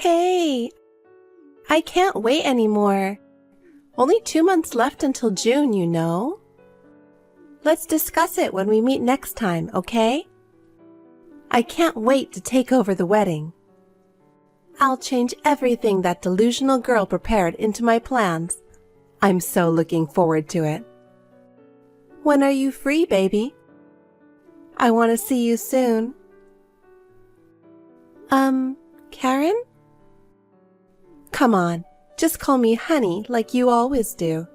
Hey, I can't wait anymore. Only 2 months left until June, you know. Let's discuss it when we meet next time, okay? I can't wait to take over the wedding. I'll change everything that delusional girl prepared into my plans. I'm so looking forward to it. When are you free, baby? I want to see you soon. Karen? Come on, just call me honey like you always do.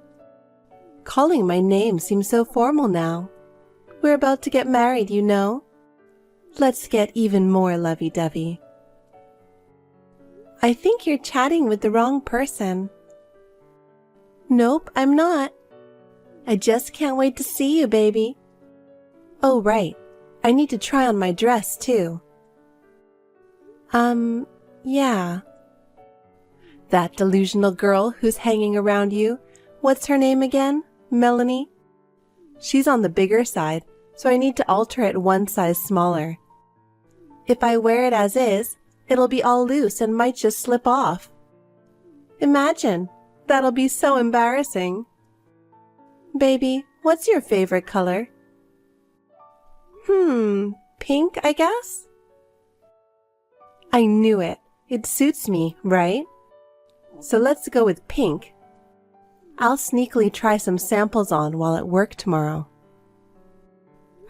Calling my name seems so formal now. We're about to get married, you know. Let's get even more lovey-dovey. I think you're chatting with the wrong person. Nope, I'm not. I just can't wait to see you, baby. Oh, right. I need to try on my dress, too. Yeah. That delusional girl who's hanging around you, what's her name again? Melanie? She's on the bigger side, so I need to alter it one size smaller. If I wear it as is, it'll be all loose and might just slip off. Imagine, that'll be so embarrassing. Baby, what's your favorite color? Pink, I guess? I knew it. It suits me, right? So let's go with pink. I'll sneakily try some samples on while at work tomorrow.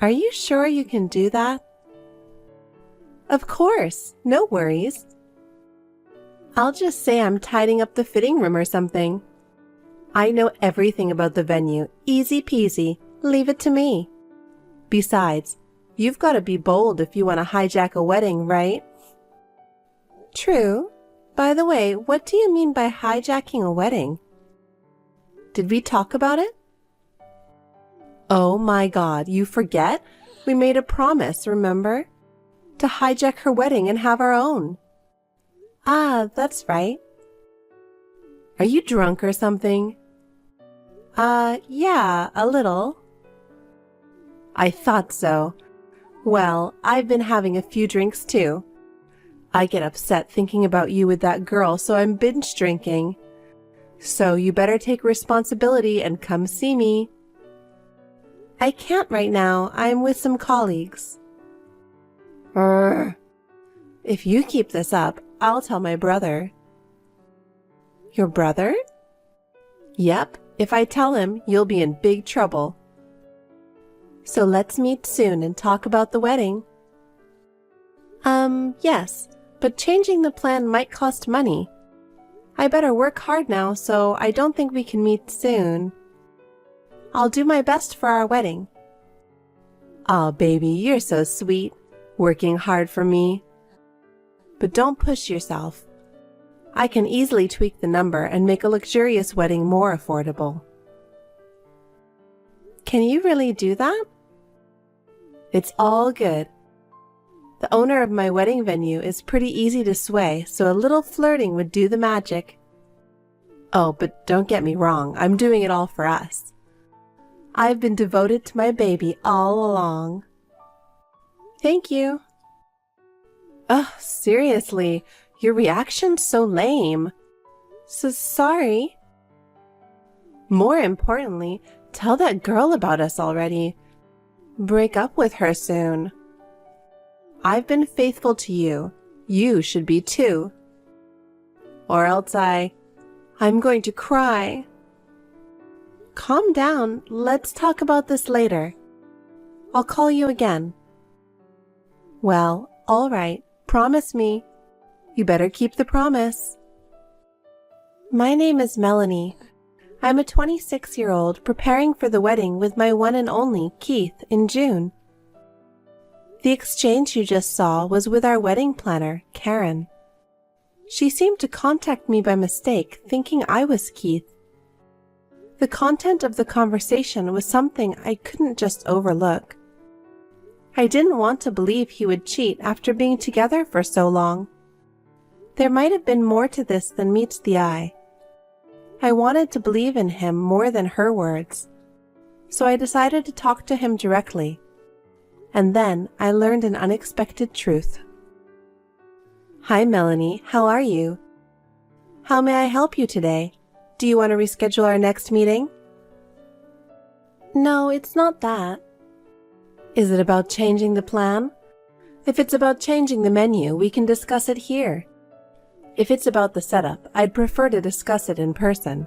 Are you sure you can do that? Of course, no worries. I'll just say I'm tidying up the fitting room or something. I know everything about the venue, easy peasy, leave it to me. Besides, you've got to be bold if you want to hijack a wedding, right? True. By the way, what do you mean by hijacking a wedding? Did we talk about it? Oh my God, you forget? We made a promise, remember? To hijack her wedding and have our own. Ah, that's right. Are you drunk or something? Yeah, a little. I thought so. Well, I've been having a few drinks too. I get upset thinking about you with that girl, so I'm binge drinking. So you better take responsibility and come see me. I can't right now. I'm with some colleagues. If you keep this up, I'll tell my brother. Your brother? Yep, if I tell him, you'll be in big trouble. So let's meet soon and talk about the wedding. Yes, but changing the plan might cost money. I better work hard now, so I don't think we can meet soon. I'll do my best for our wedding. Aw, baby, you're so sweet, working hard for me. But don't push yourself. I can easily tweak the number and make a luxurious wedding more affordable. Can you really do that? It's all good. The owner of my wedding venue is pretty easy to sway, so a little flirting would do the magic. Oh, but don't get me wrong, I'm doing it all for us. I've been devoted to my baby all along. Thank you. Oh, seriously, your reaction's so lame. So sorry. More importantly, tell that girl about us already. Break up with her soon. I've been faithful to you. You should be too. Or else I'm going to cry. Calm down. Let's talk about this later. I'll call you again. Well, all right. Promise me. You better keep the promise. My name is Melanie. I'm a 26-year-old preparing for the wedding with my one and only Keith in June. The exchange you just saw was with our wedding planner, Karen. She seemed to contact me by mistake, thinking I was Keith. The content of the conversation was something I couldn't just overlook. I didn't want to believe he would cheat after being together for so long. There might have been more to this than meets the eye. I wanted to believe in him more than her words, so I decided to talk to him directly. And then I learned an unexpected truth. Hi, Melanie. How are you? How may I help you today? Do you want to reschedule our next meeting? No, it's not that. Is it about changing the plan? If it's about changing the menu, we can discuss it here. If it's about the setup, I'd prefer to discuss it in person.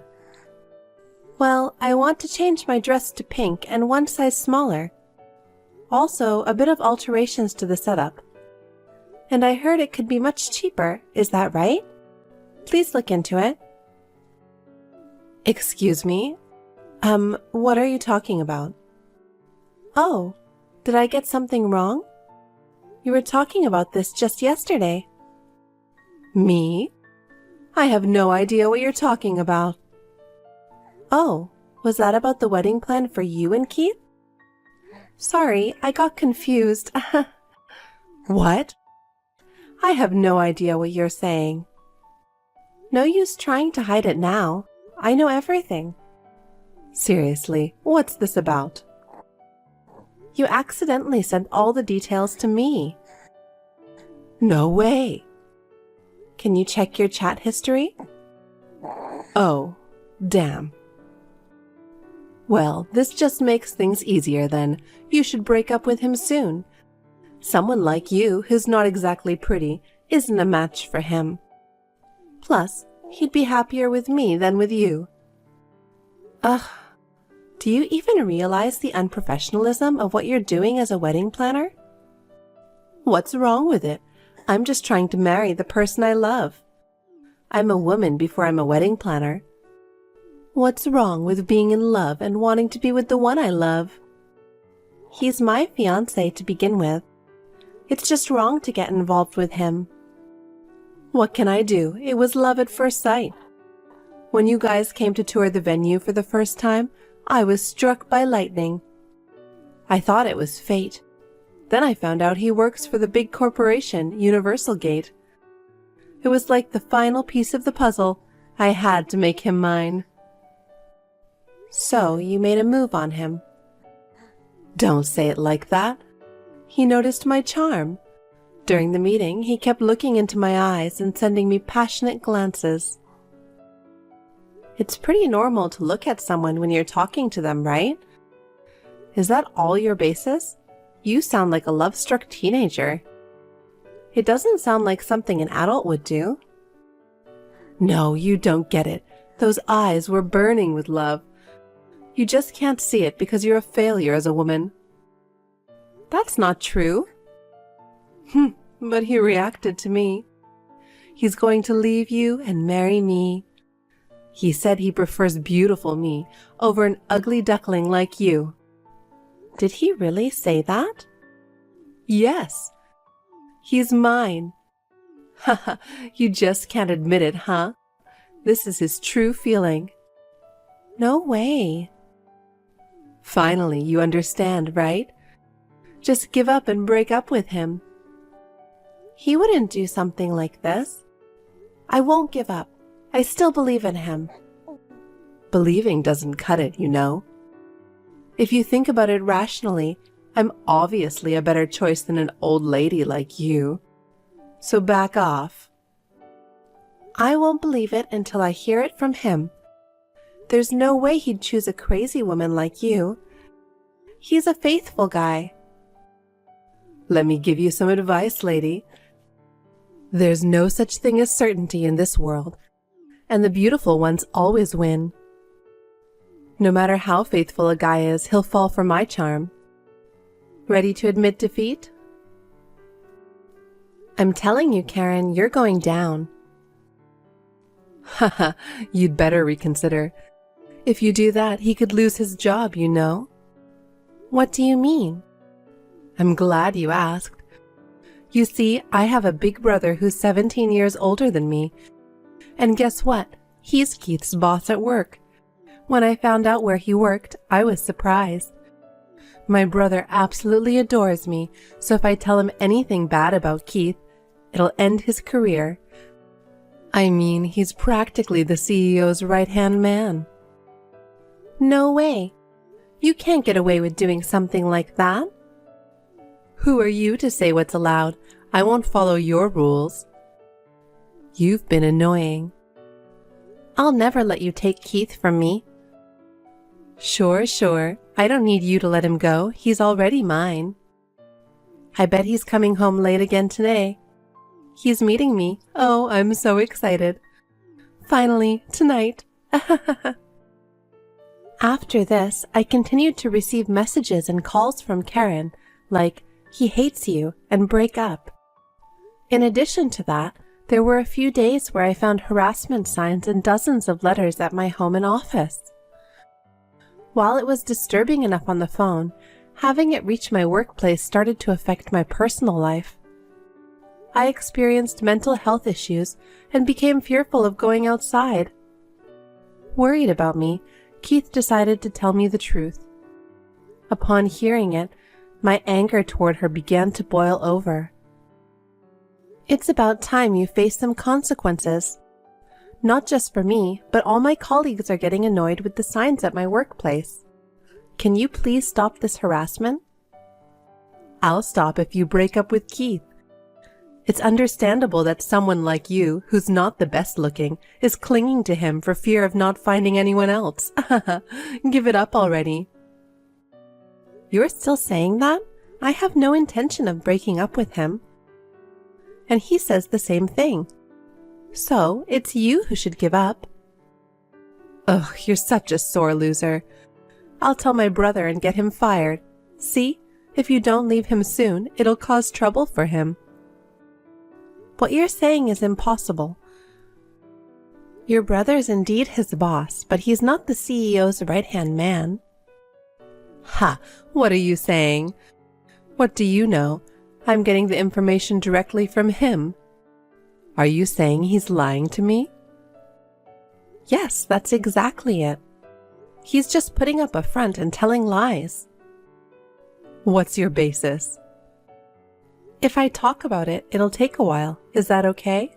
Well, I want to change my dress to pink and one size smaller. Also, a bit of alterations to the setup. And I heard it could be much cheaper, is that right? Please look into it. Excuse me? What are you talking about? Oh, did I get something wrong? You were talking about this just yesterday. Me? I have no idea what you're talking about. Oh, was that about the wedding plan for you and Keith? Sorry, I got confused. What? I have no idea what you're saying. No use trying to hide it now. I know everything. Seriously, what's this about? You accidentally sent all the details to me. No way. Can you check your chat history? Oh, damn. Well, this just makes things easier then. You should break up with him soon. Someone like you, who's not exactly pretty, isn't a match for him. Plus, he'd be happier with me than with you. Ugh. Do you even realize the unprofessionalism of what you're doing as a wedding planner? What's wrong with it? I'm just trying to marry the person I love. I'm a woman before I'm a wedding planner. What's wrong with being in love and wanting to be with the one I love? He's my fiancé to begin with. It's just wrong to get involved with him. What can I do? It was love at first sight. When you guys came to tour the venue for the first time, I was struck by lightning. I thought it was fate. Then I found out he works for the big corporation, Universal Gate. It was like the final piece of the puzzle. I had to make him mine. So you made a move on him. Don't say it like that. He noticed my charm. During the meeting, he kept looking into my eyes and sending me passionate glances. It's pretty normal to look at someone when you're talking to them, right? Is that all your basis? You sound like a love-struck teenager. It doesn't sound like something an adult would do. No, you don't get it. Those eyes were burning with love. You just can't see it because you're a failure as a woman. That's not true. But he reacted to me. He's going to leave you and marry me. He said he prefers beautiful me over an ugly duckling like you. Did he really say that? Yes. He's mine. Haha, you just can't admit it, huh? This is his true feeling. No way. Finally, you understand, right? Just give up and break up with him. He wouldn't do something like this. I won't give up. I still believe in him. Believing doesn't cut it, you know. If you think about it rationally, I'm obviously a better choice than an old lady like you. So back off. I won't believe it until I hear it from him. There's no way he'd choose a crazy woman like you. He's a faithful guy. Let me give you some advice, lady. There's no such thing as certainty in this world, and the beautiful ones always win. No matter how faithful a guy is, he'll fall for my charm. Ready to admit defeat? I'm telling you, Karen, you're going down. Haha, you'd better reconsider. If you do that, he could lose his job, you know. What do you mean? I'm glad you asked. You see, I have a big brother who's 17 years older than me. And guess what? He's Keith's boss at work. When I found out where he worked, I was surprised. My brother absolutely adores me, so if I tell him anything bad about Keith, it'll end his career. I mean, he's practically the CEO's right-hand man. No way. You can't get away with doing something like that. Who are you to say what's allowed? I won't follow your rules. You've been annoying. I'll never let you take Keith from me. Sure. I don't need you to let him go. He's already mine. I bet he's coming home late again today. He's meeting me. Oh, I'm so excited. Finally, tonight. After this, I continued to receive messages and calls from Karen, like, he hates you, and break up. In addition to that, there were a few days where I found harassment signs and dozens of letters at my home and office. While it was disturbing enough on the phone, having it reach my workplace started to affect my personal life. I experienced mental health issues and became fearful of going outside. Worried about me, Keith decided to tell me the truth. Upon hearing it, my anger toward her began to boil over. It's about time you face some consequences. Not just for me, but all my colleagues are getting annoyed with the signs at my workplace. Can you please stop this harassment? I'll stop if you break up with Keith. It's understandable that someone like you, who's not the best looking, is clinging to him for fear of not finding anyone else. Give it up already. You're still saying that? I have no intention of breaking up with him. And he says the same thing. So, it's you who should give up. Ugh, you're such a sore loser. I'll tell my brother and get him fired. See? If you don't leave him soon, it'll cause trouble for him. What you're saying is impossible. Your brother's indeed his boss, but he's not the CEO's right-hand man. Ha! What are you saying? What do you know? I'm getting the information directly from him. Are you saying he's lying to me? Yes, that's exactly it. He's just putting up a front and telling lies. What's your basis? If I talk about it, it'll take a while. Is that okay?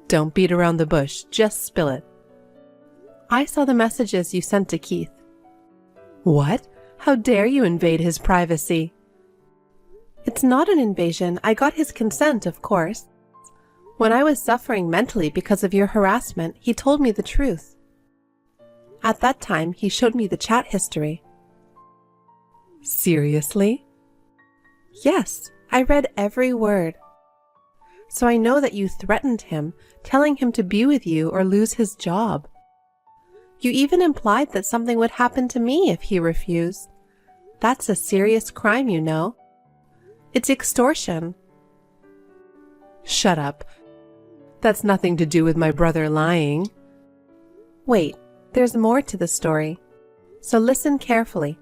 Don't beat around the bush, just spill it. I saw the messages you sent to Keith. What? How dare you invade his privacy? It's not an invasion. I got his consent, of course. When I was suffering mentally because of your harassment, he told me the truth. At that time, he showed me the chat history. Seriously? Yes, I read every word. So I know that you threatened him, telling him to be with you or lose his job. You even implied that something would happen to me if he refused. That's a serious crime, you know. It's extortion. Shut up. That's nothing to do with my brother lying. Wait, there's more to the story. So listen carefully.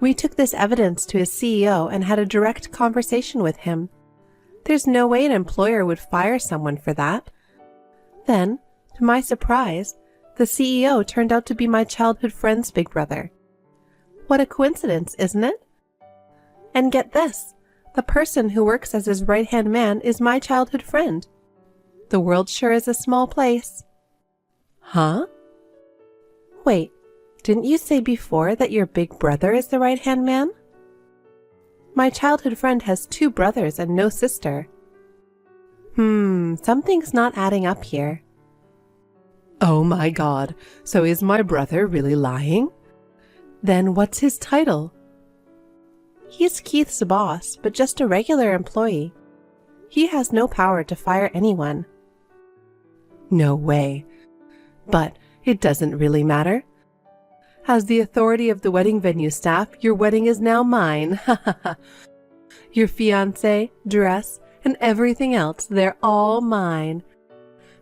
We took this evidence to his CEO and had a direct conversation with him. There's no way an employer would fire someone for that. Then, to my surprise, the CEO turned out to be my childhood friend's big brother. What a coincidence, isn't it? And get this, the person who works as his right-hand man is my childhood friend. The world sure is a small place. Huh? Wait, didn't you say before that your big brother is the right-hand man? My childhood friend has 2 brothers and no sister. Something's not adding up here. Oh my God, so is my brother really lying? Then what's his title? He's Keith's boss, but just a regular employee. He has no power to fire anyone. No way. But it doesn't really matter. As the authority of the wedding venue staff, your wedding is now mine. Your fiancé, dress, and everything else, they're all mine.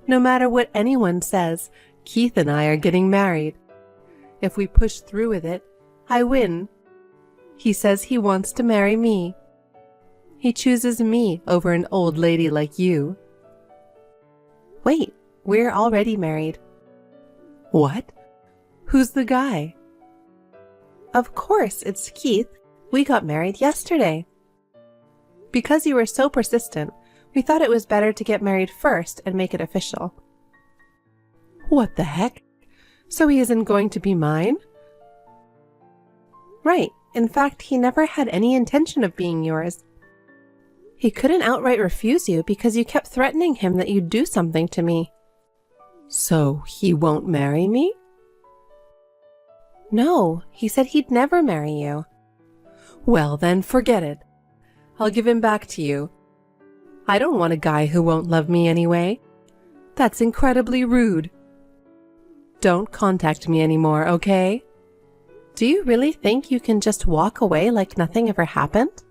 No matter what anyone says, Keith and I are getting married. If we push through with it, I win. He says he wants to marry me. He chooses me over an old lady like you. Wait, we're already married. What? Who's the guy? Of course, it's Keith. We got married yesterday. Because you were so persistent, we thought it was better to get married first and make it official. What the heck? So he isn't going to be mine? Right. In fact, he never had any intention of being yours. He couldn't outright refuse you because you kept threatening him that you'd do something to me. So he won't marry me? No, he said he'd never marry you. Well, then forget it. I'll give him back to you. I don't want a guy who won't love me anyway. That's incredibly rude. Don't contact me anymore, okay? Do you really think you can just walk away like nothing ever happened?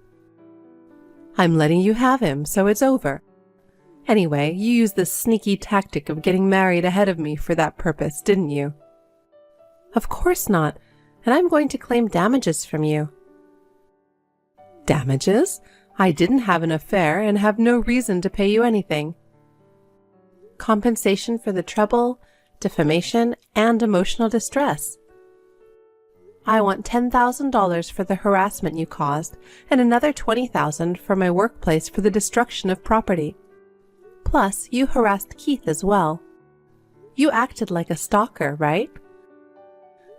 I'm letting you have him, so it's over. Anyway, you used the sneaky tactic of getting married ahead of me for that purpose, didn't you? Of course not, and I'm going to claim damages from you. Damages? I didn't have an affair and have no reason to pay you anything. Compensation for the trouble, defamation, and emotional distress. I want $10,000 for the harassment you caused and another $20,000 for my workplace for the destruction of property. Plus, you harassed Keith as well. You acted like a stalker, right?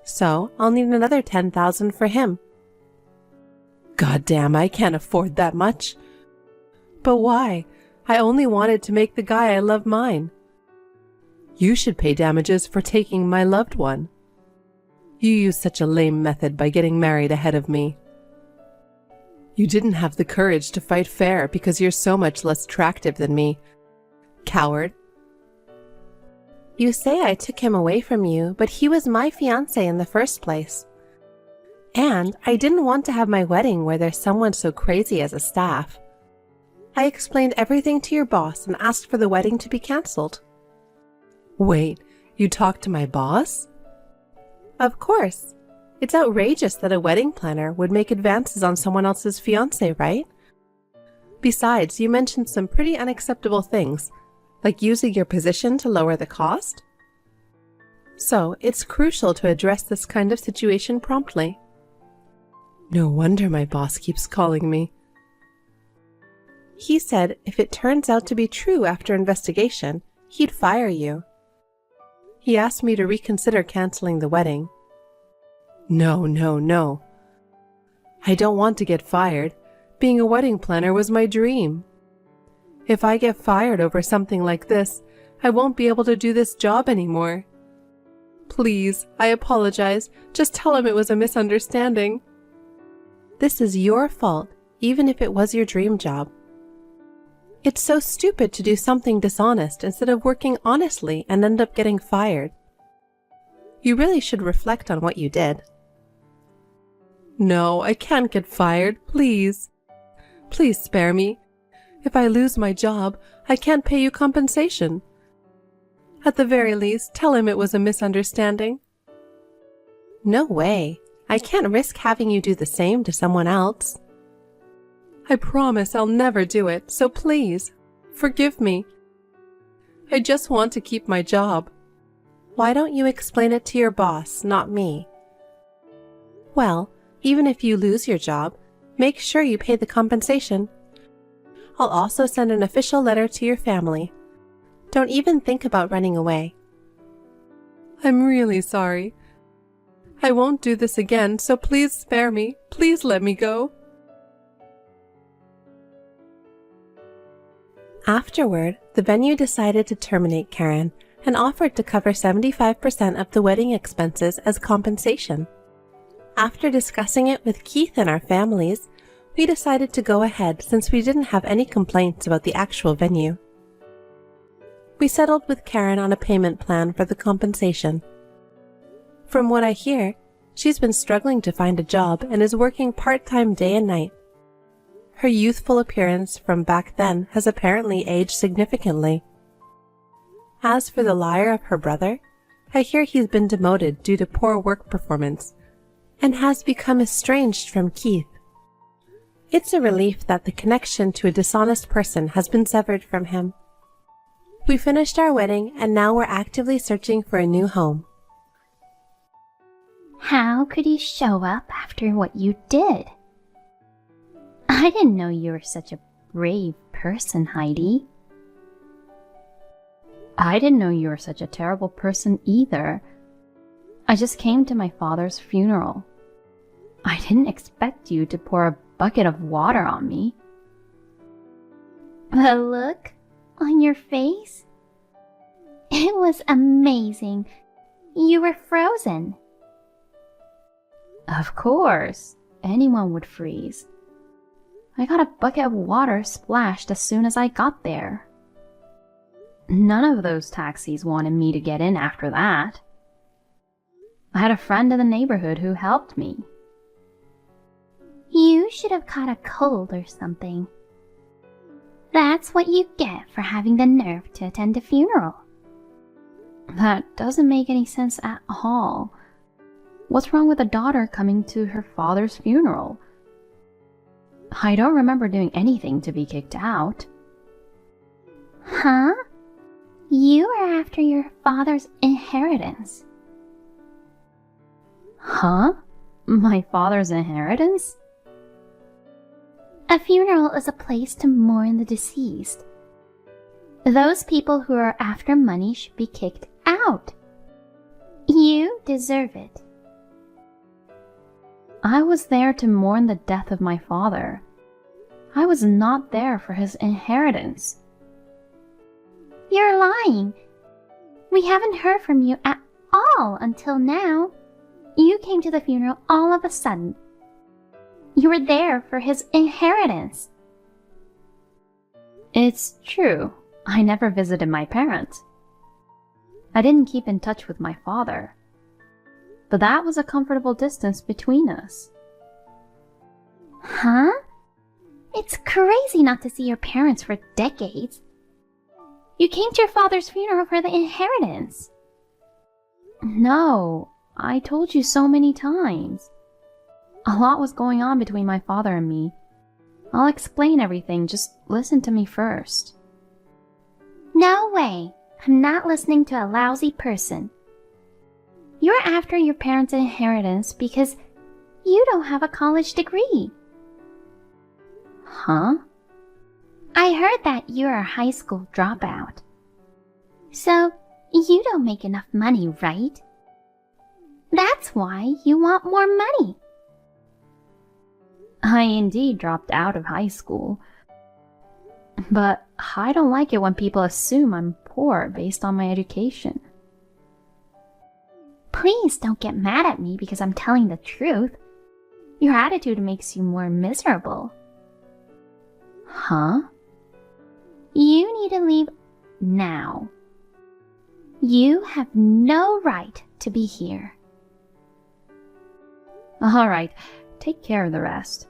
So, I'll need another $10,000 for him. Goddamn, I can't afford that much. But why? I only wanted to make the guy I love mine. You should pay damages for taking my loved one. You used such a lame method by getting married ahead of me. You didn't have the courage to fight fair because you're so much less attractive than me. Coward. You say I took him away from you, but he was my fiancé in the first place. And I didn't want to have my wedding where there's someone so crazy as a staff. I explained everything to your boss and asked for the wedding to be cancelled. Wait, you talked to my boss? Of course. It's outrageous that a wedding planner would make advances on someone else's fiancé, right? Besides, you mentioned some pretty unacceptable things, like using your position to lower the cost. So, it's crucial to address this kind of situation promptly. No wonder my boss keeps calling me. He said if it turns out to be true after investigation, he'd fire you. He asked me to reconsider canceling the wedding. No. I don't want to get fired. Being a wedding planner was my dream. If I get fired over something like this, I won't be able to do this job anymore. Please, I apologize. Just tell him it was a misunderstanding. This is your fault, even if it was your dream job. It's so stupid to do something dishonest instead of working honestly and end up getting fired. You really should reflect on what you did. No, I can't get fired, please. Please spare me. If I lose my job, I can't pay you compensation. At the very least, tell him it was a misunderstanding. No way. I can't risk having you do the same to someone else. I promise I'll never do it, so please, forgive me. I just want to keep my job. Why don't you explain it to your boss, not me? Well, even if you lose your job, make sure you pay the compensation. I'll also send an official letter to your family. Don't even think about running away. I'm really sorry. I won't do this again, so please spare me. Please let me go. Afterward, the venue decided to terminate Karen and offered to cover 75% of the wedding expenses as compensation. After discussing it with Keith and our families, we decided to go ahead since we didn't have any complaints about the actual venue. We settled with Karen on a payment plan for the compensation. From what I hear, she's been struggling to find a job and is working part-time day and night. Her youthful appearance from back then has apparently aged significantly. As for the liar of her brother, I hear he's been demoted due to poor work performance and has become estranged from Keith. It's a relief that the connection to a dishonest person has been severed from him. We finished our wedding and now we're actively searching for a new home. How could you show up after what you did? I didn't know you were such a brave person, Heidi. I didn't know you were such a terrible person either. I just came to my father's funeral. I didn't expect you to pour a bucket of water on me. The look on your face? It was amazing. You were frozen. Of course, anyone would freeze. I got a bucket of water splashed as soon as I got there. None of those taxis wanted me to get in after that. I had a friend in the neighborhood who helped me. You should have caught a cold or something. That's what you get for having the nerve to attend a funeral. That doesn't make any sense at all. What's wrong with a daughter coming to her father's funeral? I don't remember doing anything to be kicked out. Huh? You are after your father's inheritance. Huh? My father's inheritance? A funeral is a place to mourn the deceased. Those people who are after money should be kicked out. You deserve it. I was there to mourn the death of my father. I was not there for his inheritance. You're lying. We haven't heard from you at all until now. You came to the funeral all of a sudden. You were there for his inheritance. It's true. I never visited my parents. I didn't keep in touch with my father. But that was a comfortable distance between us. Huh? It's crazy not to see your parents for decades. You came to your father's funeral for the inheritance. No, I told you so many times. A lot was going on between my father and me. I'll explain everything, just listen to me first. No way. I'm not listening to a lousy person. You're after your parents' inheritance because you don't have a college degree. Huh? I heard that you're a high school dropout. So, you don't make enough money, right? That's why you want more money. I indeed dropped out of high school. But I don't like it when people assume I'm poor based on my education. Please don't get mad at me because I'm telling the truth. Your attitude makes you more miserable. Huh? You need to leave now. You have no right to be here. All right, take care of the rest.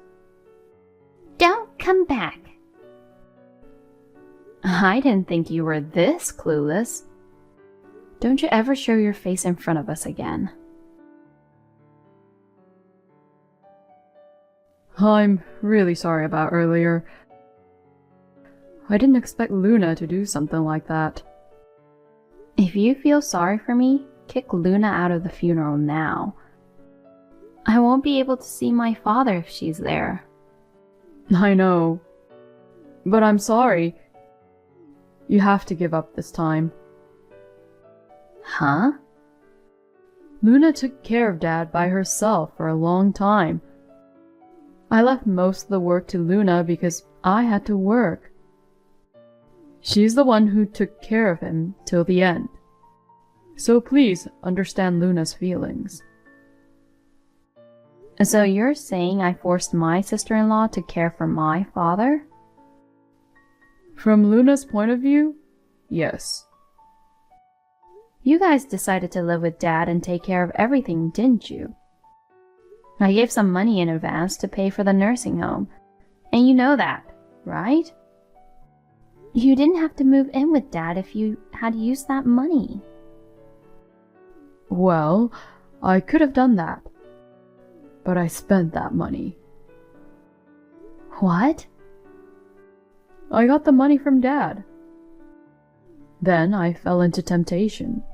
Don't come back. I didn't think you were this clueless. Don't you ever show your face in front of us again. I'm really sorry about earlier. I didn't expect Luna to do something like that. If you feel sorry for me, kick Luna out of the funeral now. I won't be able to see my father if she's there. I know. But I'm sorry. You have to give up this time. Huh? Luna took care of Dad by herself for a long time. I left most of the work to Luna because I had to work. She's the one who took care of him till the end. So please understand Luna's feelings. So you're saying I forced my sister-in-law to care for my father? From Luna's point of view, yes. You guys decided to live with Dad and take care of everything, didn't you? I gave some money in advance to pay for the nursing home, and you know that, right? You didn't have to move in with Dad if you had used that money. Well, I could have done that, but I spent that money. What? I got the money from Dad. Then I fell into temptation.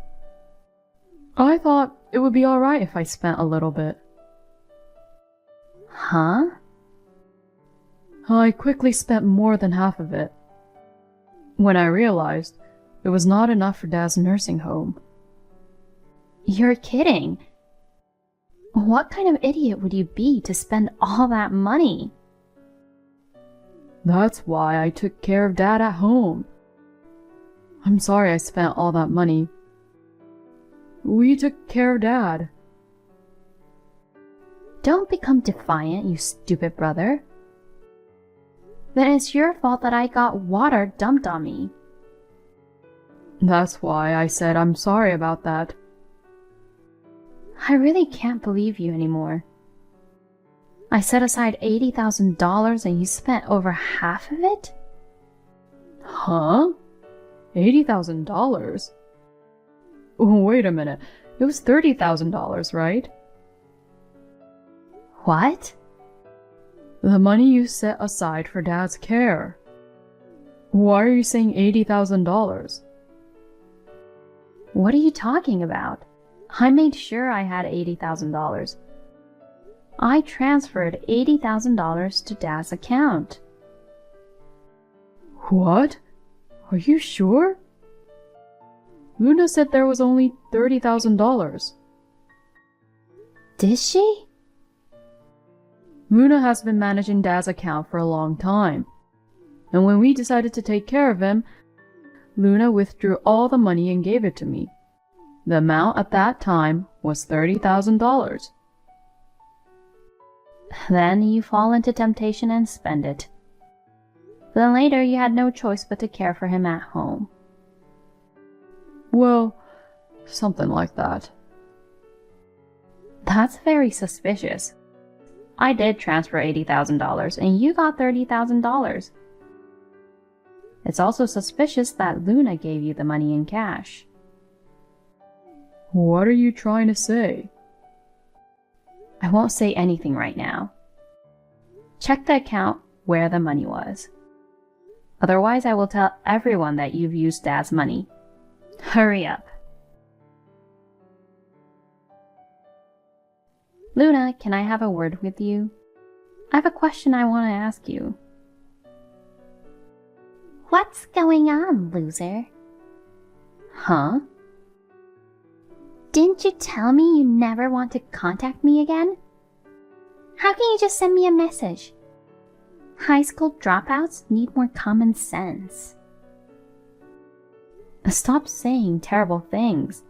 I thought it would be alright if I spent a little bit. Huh? I quickly spent more than half of it. When I realized it was not enough for Dad's nursing home. You're kidding. What kind of idiot would you be to spend all that money? That's why I took care of Dad at home. I'm sorry I spent all that money. We took care of Dad. Don't become defiant, you stupid brother. Then it's your fault that I got water dumped on me. That's why I said I'm sorry about that. I really can't believe you anymore. I set aside $80,000 and you spent over half of it? Huh? $80,000? Oh, wait a minute. It was $30,000, right? What? The money you set aside for Dad's care. Why are you saying $80,000? What are you talking about? I made sure I had $80,000. I transferred $80,000 to Dad's account. What? Are you sure? Luna said there was only $30,000. Did she? Luna has been managing Dad's account for a long time. And when we decided to take care of him, Luna withdrew all the money and gave it to me. The amount at that time was $30,000. Then you fall into temptation and spend it. Then later you had no choice but to care for him at home. Well, something like that. That's very suspicious. I did transfer $80,000 and you got $30,000. It's also suspicious that Luna gave you the money in cash. What are you trying to say? I won't say anything right now. Check the account where the money was. Otherwise, I will tell everyone that you've used Dad's money. Hurry up. Luna, can I have a word with you? I have a question I want to ask you. What's going on, loser? Huh? Didn't you tell me you never want to contact me again? How can you just send me a message? High school dropouts need more common sense. Stop saying terrible things.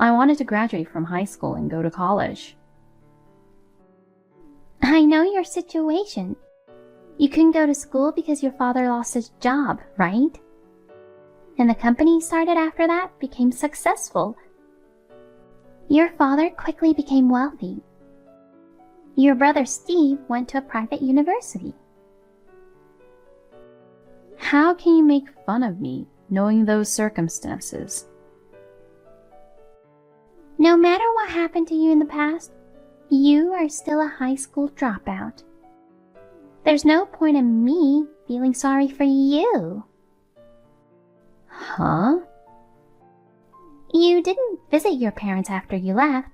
I wanted to graduate from high school and go to college. I know your situation. You couldn't go to school because your father lost his job, right? And the company you started after that became successful. Your father quickly became wealthy. Your brother Steve went to a private university. How can you make fun of me, knowing those circumstances? No matter what happened to you in the past, you are still a high school dropout. There's no point in me feeling sorry for you. Huh? You didn't visit your parents after you left.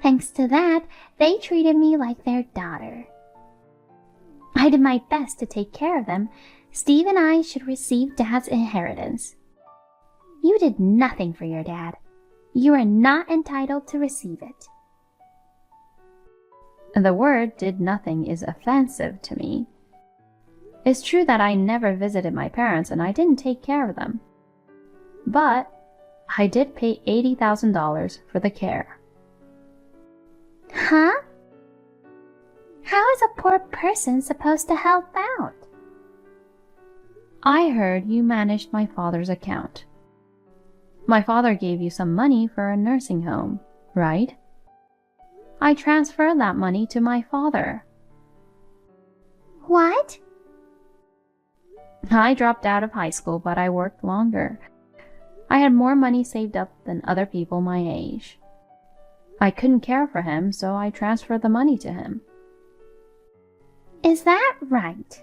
Thanks to that, they treated me like their daughter. I did my best to take care of them. Steve and I should receive Dad's inheritance. You did nothing for your dad. You are not entitled to receive it. The word "did nothing" is offensive to me. It's true that I never visited my parents and I didn't take care of them. But I did pay $80,000 for the care. Huh? How is a poor person supposed to help out? I heard you managed my father's account. My father gave you some money for a nursing home, right? I transferred that money to my father. What? I dropped out of high school, but I worked longer. I had more money saved up than other people my age. I couldn't care for him, so I transferred the money to him. Is that right?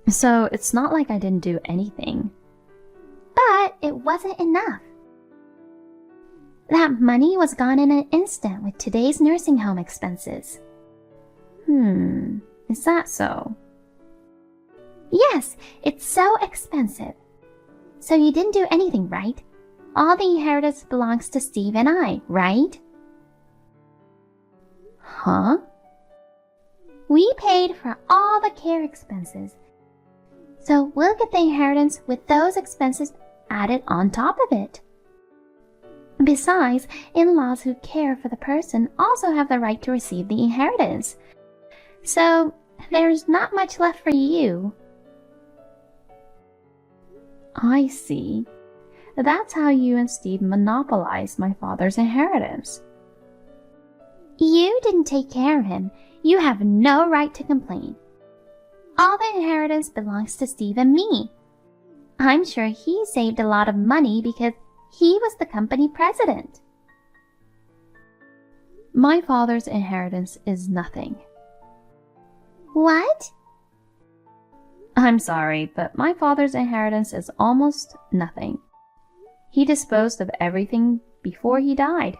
So it's not like I didn't do anything. But it wasn't enough. That money was gone in an instant with today's nursing home expenses. Is that so? Yes, it's so expensive. So you didn't do anything, right? All the inheritance belongs to Steve and I, right? Huh? We paid for all the care expenses. So we'll get the inheritance with those expenses added on top of it. Besides, in-laws who care for the person also have the right to receive the inheritance. So there's not much left for you. I see. That's how you and Steve monopolized my father's inheritance. You didn't take care of him. You have no right to complain. All the inheritance belongs to Steve and me. I'm sure he saved a lot of money because he was the company president. My father's inheritance is nothing. What? I'm sorry, but my father's inheritance is almost nothing. He disposed of everything before he died.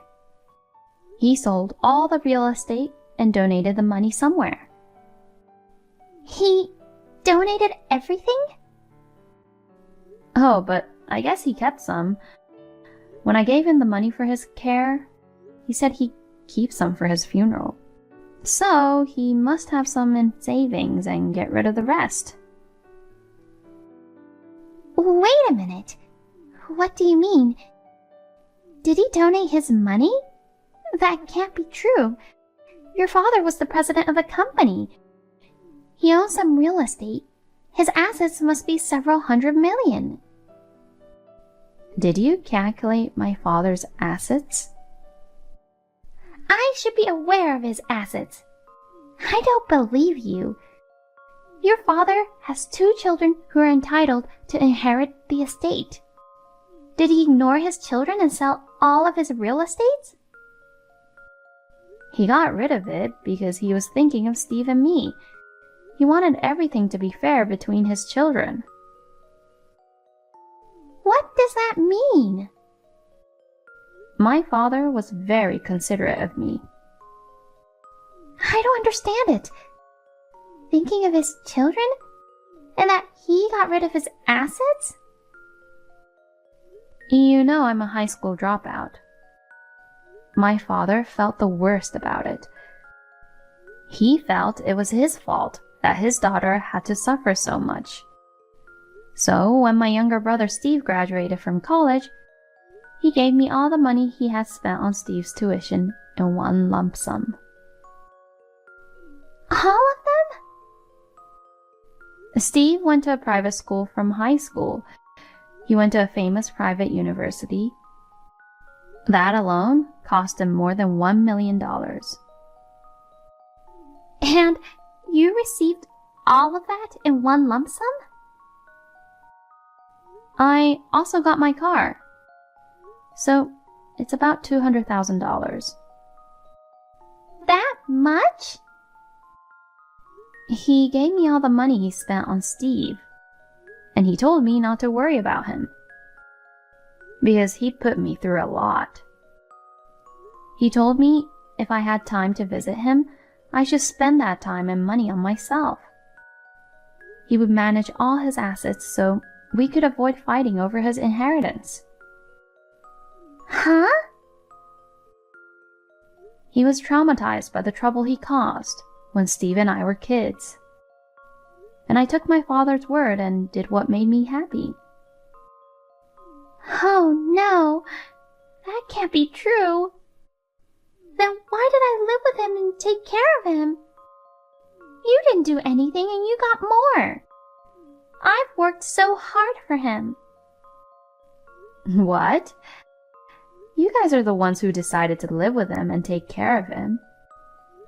He sold all the real estate and donated the money somewhere. He donated everything? Oh, but I guess he kept some. When I gave him the money for his care, he said he'd keep some for his funeral. So he must have some in savings and get rid of the rest. Wait a minute. What do you mean? Did he donate his money? That can't be true. Your father was the president of a company. He owns some real estate. His assets must be several hundred million. Did you calculate my father's assets? I should be aware of his assets. I don't believe you. Your father has 2 children who are entitled to inherit the estate. Did he ignore his children and sell all of his real estates? He got rid of it because he was thinking of Steve and me. He wanted everything to be fair between his children. What does that mean? My father was very considerate of me. I don't understand it. Thinking of his children? And that he got rid of his assets? You know I'm a high school dropout. My father felt the worst about it. He felt it was his fault that his daughter had to suffer so much. So when my younger brother Steve graduated from college, he gave me all the money he had spent on Steve's tuition in one lump sum. All of them? Steve went to a private school from high school. He went to a famous private university. That alone cost him more than $1 million. And you received all of that in one lump sum? I also got my car. So it's about $200,000. That much? He gave me all the money he spent on Steve, and he told me not to worry about him, because he put me through a lot. He told me if I had time to visit him, I should spend that time and money on myself. He would manage all his assets so we could avoid fighting over his inheritance. Huh? He was traumatized by the trouble he caused when Steve and I were kids. And I took my father's word and did what made me happy. Oh no, that can't be true. Then why did I live with him and take care of him? You didn't do anything and you got more. I've worked so hard for him. What? You guys are the ones who decided to live with him and take care of him.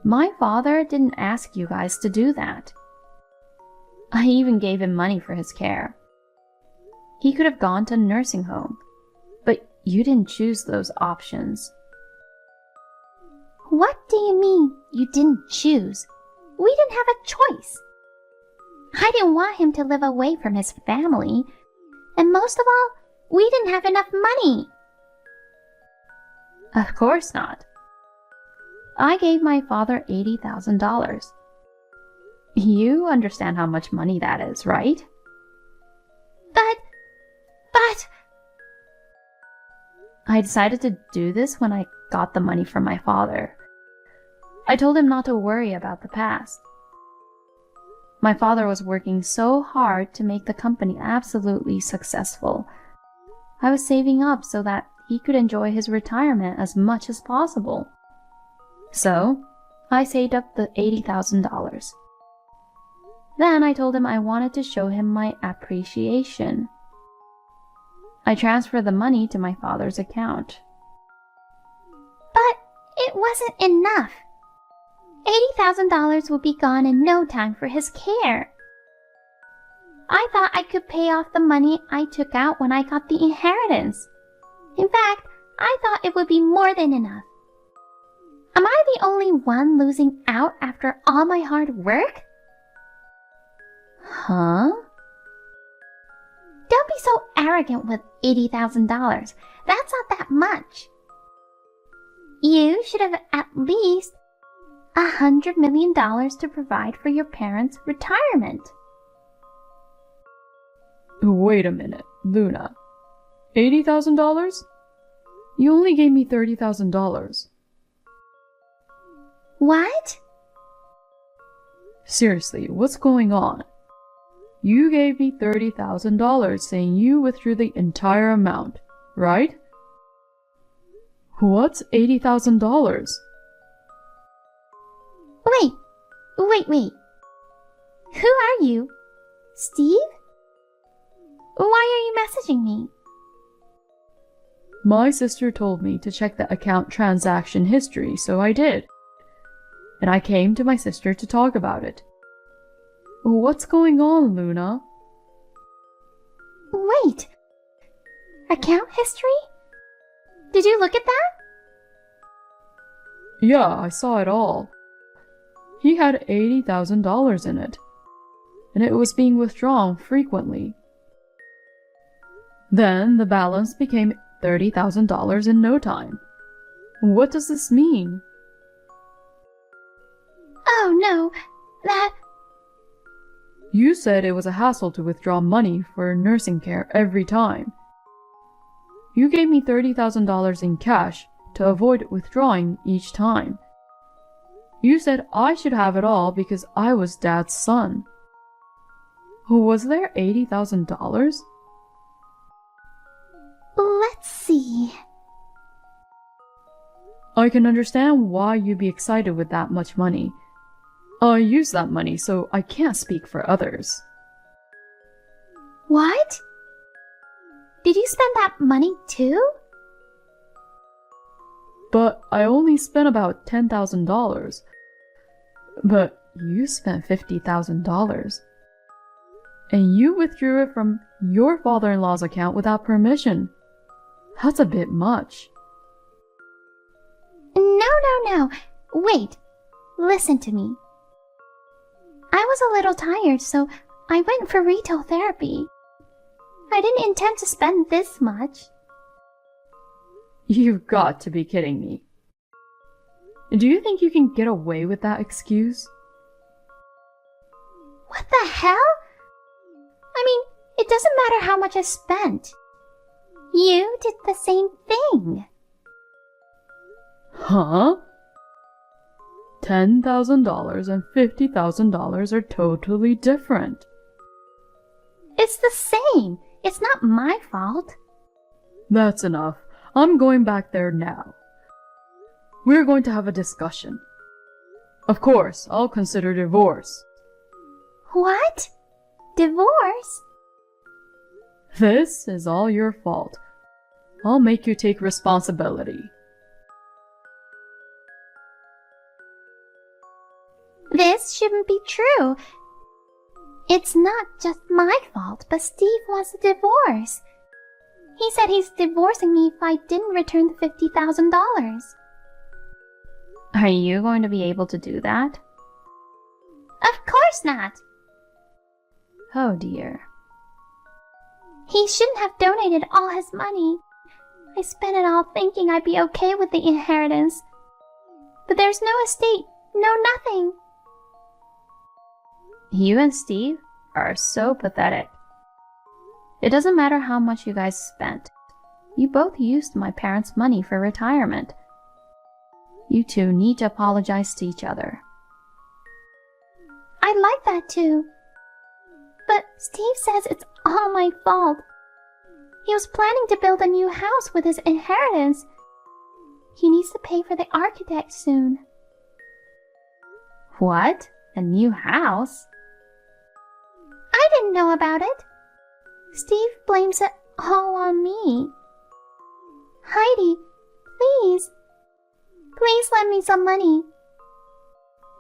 My father didn't ask you guys to do that. I even gave him money for his care. He could have gone to a nursing home, but you didn't choose those options. What do you mean you didn't choose? We didn't have a choice. I didn't want him to live away from his family. And most of all, we didn't have enough money. Of course not. I gave my father $80,000. You understand how much money that is, right? But... I decided to do this when I got the money from my father. I told him not to worry about the past. My father was working so hard to make the company absolutely successful. I was saving up so that he could enjoy his retirement as much as possible. So, I saved up the $80,000. Then I told him I wanted to show him my appreciation. I transferred the money to my father's account. But it wasn't enough. $80,000 would be gone in no time for his care. I thought I could pay off the money I took out when I got the inheritance. In fact, I thought it would be more than enough. Am I the only one losing out after all my hard work? Huh? Don't be so arrogant with $80,000. That's not that much. You should have at least $100 million to provide for your parents' retirement. Wait a minute, Luna. $80,000? You only gave me $30,000. What? Seriously, what's going on? You gave me $30,000 saying you withdrew the entire amount, right? What's $80,000? Wait. Who are you? Steve? Why are you messaging me? My sister told me to check the account transaction history, so I did. And I came to my sister to talk about it. What's going on, Luna? Wait. Account history? Did you look at that? Yeah, I saw it all. He had $80,000 in it, and it was being withdrawn frequently. Then the balance became $30,000 in no time. What does this mean? Oh no, that... You said it was a hassle to withdraw money for nursing care every time. You gave me $30,000 in cash to avoid withdrawing each time. You said I should have it all because I was Dad's son. Was there $80,000? Let's see. I can understand why you'd be excited with that much money. I use that money, so I can't speak for others. What? Did you spend that money too? But I only spent about $10,000. But you spent $50,000. And you withdrew it from your father-in-law's account without permission. That's a bit much. No. Wait. Listen to me. I was a little tired, so I went for retail therapy. I didn't intend to spend this much. You've got to be kidding me. Do you think you can get away with that excuse? What the hell? I mean, it doesn't matter how much I spent. You did the same thing. Huh? $10,000 and $50,000 are totally different. It's the same. It's not my fault. That's enough. I'm going back there now. We're going to have a discussion. Of course, I'll consider divorce. What? Divorce? This is all your fault. I'll make you take responsibility. This shouldn't be true. It's not just my fault, but Steve wants a divorce. He said he's divorcing me if I didn't return the $50,000. Are you going to be able to do that? Of course not. Oh dear. He shouldn't have donated all his money. I spent it all thinking I'd be okay with the inheritance. But there's no estate, no nothing. You and Steve are so pathetic. It doesn't matter how much you guys spent. You both used my parents' money for retirement. You two need to apologize to each other. I'd like that too. But Steve says it's all my fault. He was planning to build a new house with his inheritance. He needs to pay for the architect soon. What? A new house? I didn't know about it. Steve blames it all on me. Heidi, please. Please lend me some money.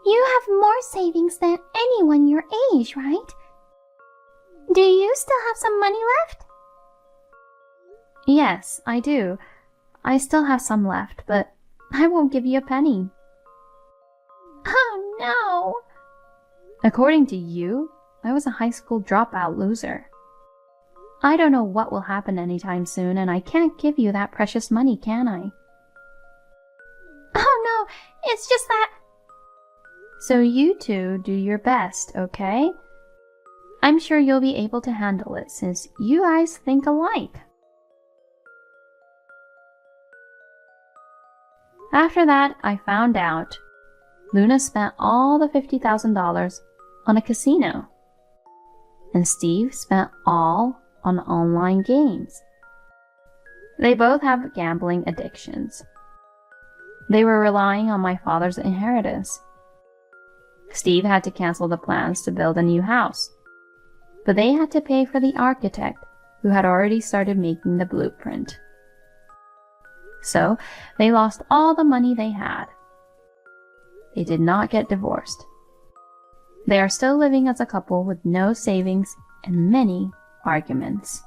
You have more savings than anyone your age, right? Do you still have some money left? Yes, I do. I still have some left, but I won't give you a penny. Oh no! According to you, I was a high school dropout loser. I don't know what will happen anytime soon, and I can't give you that precious money, can I? Oh no, it's just that... So you two do your best, okay? I'm sure you'll be able to handle it since you guys think alike. After that, I found out Luna spent all the $50,000 on a casino, and Steve spent all on online games. They both have gambling addictions. They were relying on my father's inheritance. Steve had to cancel the plans to build a new house, but they had to pay for the architect who had already started making the blueprint. So they lost all the money they had. They did not get divorced. They are still living as a couple with no savings and many arguments.